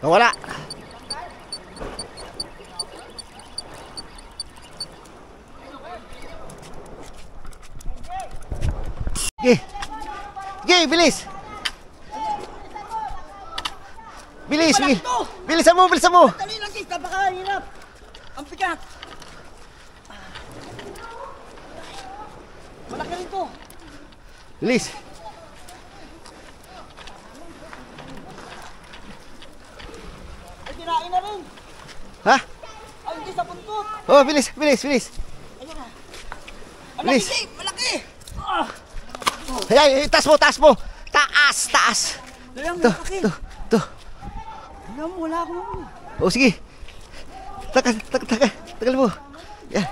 Wala. Sige. Sige, bilis. Bilis, bilis. Bilisan mo, bilisan mo. Dali lang, guys. Napakahirap. Ang bigat. Malaki rin to. Bilis. Ay, dinain na rin. Ha? Ay, hindi sa buntot. Oh, bilis, bilis, bilis. Ayun na. Ang Bilis. laki, malaki. Ayan, taas mo, taas mo. Taas, taas. Dali mo, To, malaki. to. Alam mo, wala akong ano. Oh, sige. Tagal mo. Yan.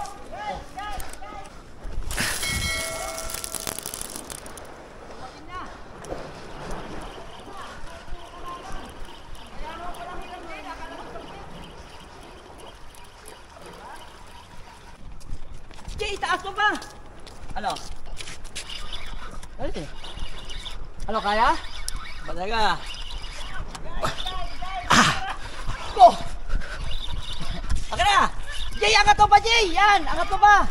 Jay, taas mo ba? Ano? Dali. Ano, kaya? Balaga. Go! Akin na! Jay, angat mo ba, Jay? Yan, angat mo ba?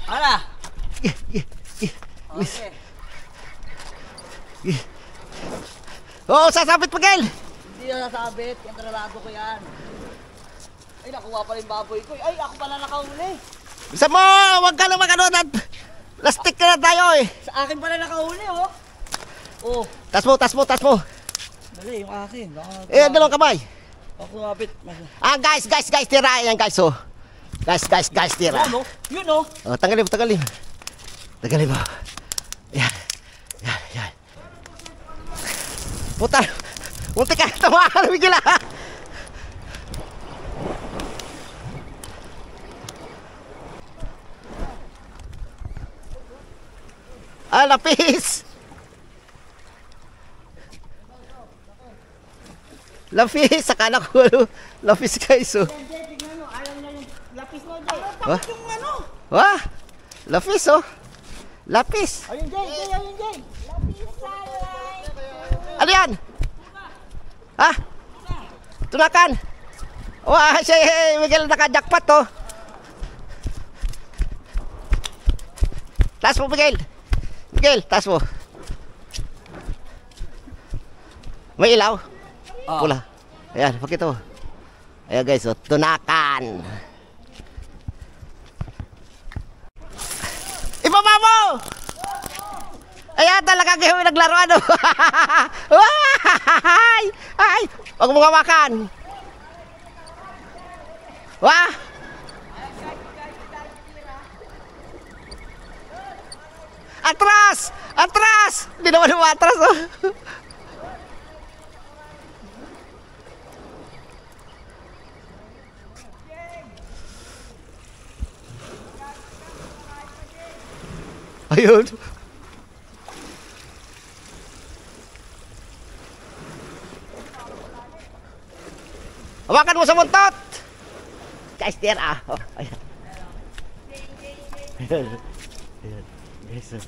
Ano? Bilis. Okay. Oh, sasabit pa, Gel. Hindi na nasabit. Kontrolado ko yan. Ay, nakuha pala yung baboy ko. Ay, ako pala nakahuli. Bisa mo, wag ka lang magano. Lastik ka na tayo eh. Sa akin pala nakahuli, oh. Oh, Taas mo, taas mo, taas mo. dali, yung akin. Eh, dalawang kamay. Ako kumapit. Ah, guys, tira. Yan, guys, oh. Guys, tira. Yun, oh. Yun, oh. Oh, tanggalin mo. Tanggalin mo. Yan. Puta. Munti ka tamaan, Miguel, ha? Ah, lapis. Lapis, akala ko ano. Lapis, guys, oh. Tignan mo, ayaw na yung lapis mo, Jay. Ha? Yung ano? Wah, lapis, oh. Lapis. Ayun, Jay. Ano yan? Ha? Tunakan. Wah, si Miguel naka-jackpot, oh. Taas mo, Miguel. Taas mo. May ilaw? Oh. Pula. Ayan, pakita mo. Ayan, guys, oh. Tunakan. Ibaba mo! Ayan, talaga kayo naglaro, ano? Ay! Huwag mo hawakan. Wah! Atras! Hindi naman umatras, oh. Ayun. Hawakan mo sa muntot. Guys, there, ah. Oh, ayan. Ayan. Guys, oh.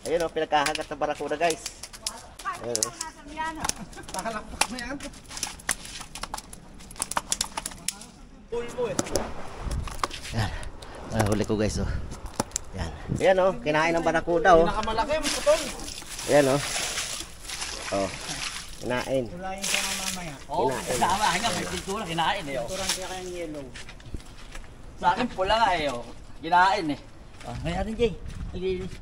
Ayun, oh, pinagkahagat ng barakuda, guys. Ayun, oh. Pakalakpak mo yan. Yan. Huli ko, guys, oh. Yan. Yan, oh. Kinain ng barakuda, oh. Pinakamalaki, mas putol. Yan, oh. Oh. Kinain. Kulayin siya nga mamaya. Oo, kasama. Hanggang may pintura, kinain eh. Pinturang siya kayang yellow. Sa akin pula nga eh. Kinain eh. May atin, Jay. Ililis.